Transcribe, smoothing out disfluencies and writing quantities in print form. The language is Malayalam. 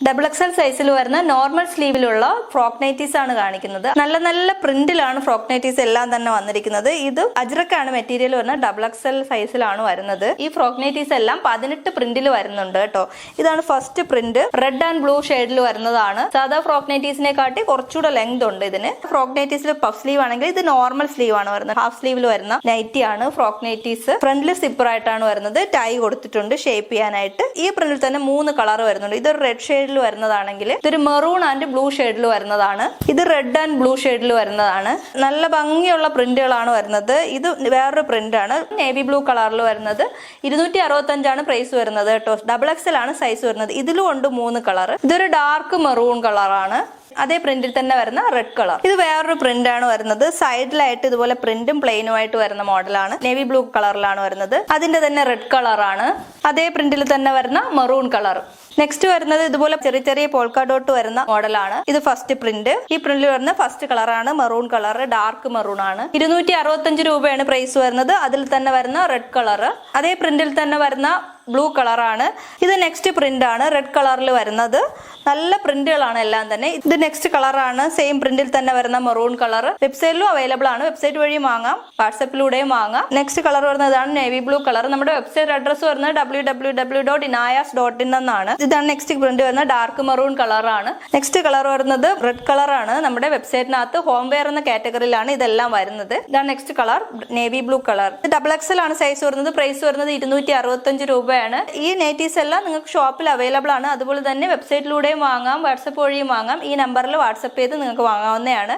XXL സൈസിൽ വരുന്ന നോർമൽ സ്ലീവിലുള്ള ഫ്രോക്ക് നൈറ്റീസ് ആണ് കാണിക്കുന്നത്. നല്ല നല്ല പ്രിന്റിലാണ് ഫ്രോക്ക് നൈറ്റീസ് എല്ലാം തന്നെ വന്നിരിക്കുന്നത്. ഇത് അജ്രക്കാണ് മെറ്റീരിയൽ വരുന്നത്. XXL സൈസിലാണ് വരുന്നത്. ഈ ഫ്രോക്ക് നൈറ്റീസ് എല്ലാം 18 പ്രിന്റിൽ വരുന്നുണ്ട് കേട്ടോ. ഇതാണ് first print. Red and blue ഷെയ്ഡിൽ വരുന്നതാണ്. സാധാ ഫ്രോക്ക് നൈറ്റീസിനെ കാട്ടി കുറച്ചുകൂടെ ലെങ്ത് ഉണ്ട് ഇതിന്. ഫ്രോക്ക് നൈറ്റീസിൽ പഫ് സ്ലീവ് ആണെങ്കിൽ ഇത് നോർമൽ സ്ലീവ് ആണ് വരുന്നത്. ഹാഫ് സ്ലീവിൽ വരുന്ന നൈറ്റി ആണ് ഫ്രോക്ക് നൈറ്റീസ്. ഫ്രണ്ടിൽ സിപ്പർ ആയിട്ടാണ് വരുന്നത്. ടൈ കൊടുത്തിട്ടുണ്ട് ഷേപ്പ് ചെയ്യാനായിട്ട്. ഈ പ്രിന്റിൽ തന്നെ 3 കളർ വരുന്നുണ്ട്. ഇതൊരു റെഡ് ഷെയ്ഡ് വരുന്നതാണെങ്കിൽ ഇതൊരു മെറൂൺ ആൻഡ് ബ്ലൂ ഷെയ്ഡിൽ വരുന്നതാണ്. ഇത് റെഡ് ആൻഡ് ബ്ലൂ ഷെയ്ഡിൽ വരുന്നതാണ്. നല്ല ഭംഗിയുള്ള പ്രിന്റുകളാണ് വരുന്നത്. ഇത് വേറൊരു പ്രിന്റ് ആണ്. നേവി ബ്ലൂ കളറിൽ വരുന്നത് 265 ആണ് പ്രൈസ് വരുന്നത് കേട്ടോ. XXL ആണ് സൈസ് വരുന്നത്. ഇതിലും ഉണ്ട് 3 കളർ. ഇതൊരു ഡാർക്ക് മെറൂൺ കളറാണ്. അതേ പ്രിന്റിൽ തന്നെ വരുന്ന റെഡ് കളർ. ഇത് വേറൊരു പ്രിന്റ് ആണ് വരുന്നത്. സൈഡിലായിട്ട് ഇതുപോലെ പ്രിന്റും പ്ലെയിനും ആയിട്ട് വരുന്ന മോഡലാണ്. നേവി ബ്ലൂ കളറിലാണ് വരുന്നത്. അതിന്റെ തന്നെ റെഡ് കളറാണ്. അതേ പ്രിന്റിൽ തന്നെ വരുന്ന മെറൂൺ കളർ. നെക്സ്റ്റ് വരുന്നത് ഇതുപോലെ ചെറിയ ചെറിയ പോൾക്ക ഡോട്ട് വരുന്ന മോഡലാണ്. ഇത് ഫസ്റ്റ് പ്രിന്റ്. ഈ പ്രിന്റിൽ വരുന്ന ഫസ്റ്റ് കളറാണ് മെറൂൺ കളർ. ഡാർക്ക് മെറൂൺ ആണ്. 265 രൂപയാണ് പ്രൈസ് വരുന്നത്. അതിൽ തന്നെ വരുന്ന റെഡ് കളർ. അതേ പ്രിന്റിൽ തന്നെ വരുന്ന ബ്ലൂ കളറാണ്. ഇത് നെക്സ്റ്റ് പ്രിന്റ് ആണ്. റെഡ് കളറിൽ വരുന്നത്. നല്ല പ്രിന്റുകളാണ് എല്ലാം തന്നെ. ഇത് നെക്സ്റ്റ് കളറാണ്. സെയിം പ്രിന്റിൽ തന്നെ വരുന്ന മെറൂൺ കളർ. വെബ്സൈറ്റിലും അവൈലബിൾ ആണ്. വെബ്സൈറ്റ് വഴി വാങ്ങാം, വാട്സപ്പിലൂടെയും വാങ്ങാം. നെക്സ്റ്റ് കളർ വരുന്നതാണ് നേവി ബ്ലൂ കളർ. നമ്മുടെ വെബ്സൈറ്റ് അഡ്രസ് വരുന്നത് www.inayas.in എന്നാണ്. ഇതാണ് നെക്സ്റ്റ് പ്രിന്റ് വരുന്നത്. ഡാർക്ക് മെറൂൺ കളറാണ്. നെക്സ്റ്റ് കളർ വരുന്നത് റെഡ് കളറാണ്. നമ്മുടെ വെബ്സൈറ്റിനകത്ത് ഹോം വെയർ എന്ന കാറ്റഗറിയിലാണ് ഇതെല്ലാം വരുന്നത്. ഇതാണ് next colour navy blue colour. XXL ആണ് സൈസ് വരുന്നത്. പ്രൈസ് വരുന്നത് 265 രൂപ. ഈ നൈറ്റീസ് എല്ലാം നിങ്ങൾക്ക് ഷോപ്പിൽ അവൈലബിൾ ആണ്. അതുപോലെ തന്നെ വെബ്സൈറ്റിലൂടെയും വാങ്ങാം, വാട്സപ്പ് വഴിയും വാങ്ങാം. ഈ നമ്പറിൽ വാട്സപ്പ് ചെയ്ത് നിങ്ങൾക്ക് വാങ്ങാവുന്നതാണ്.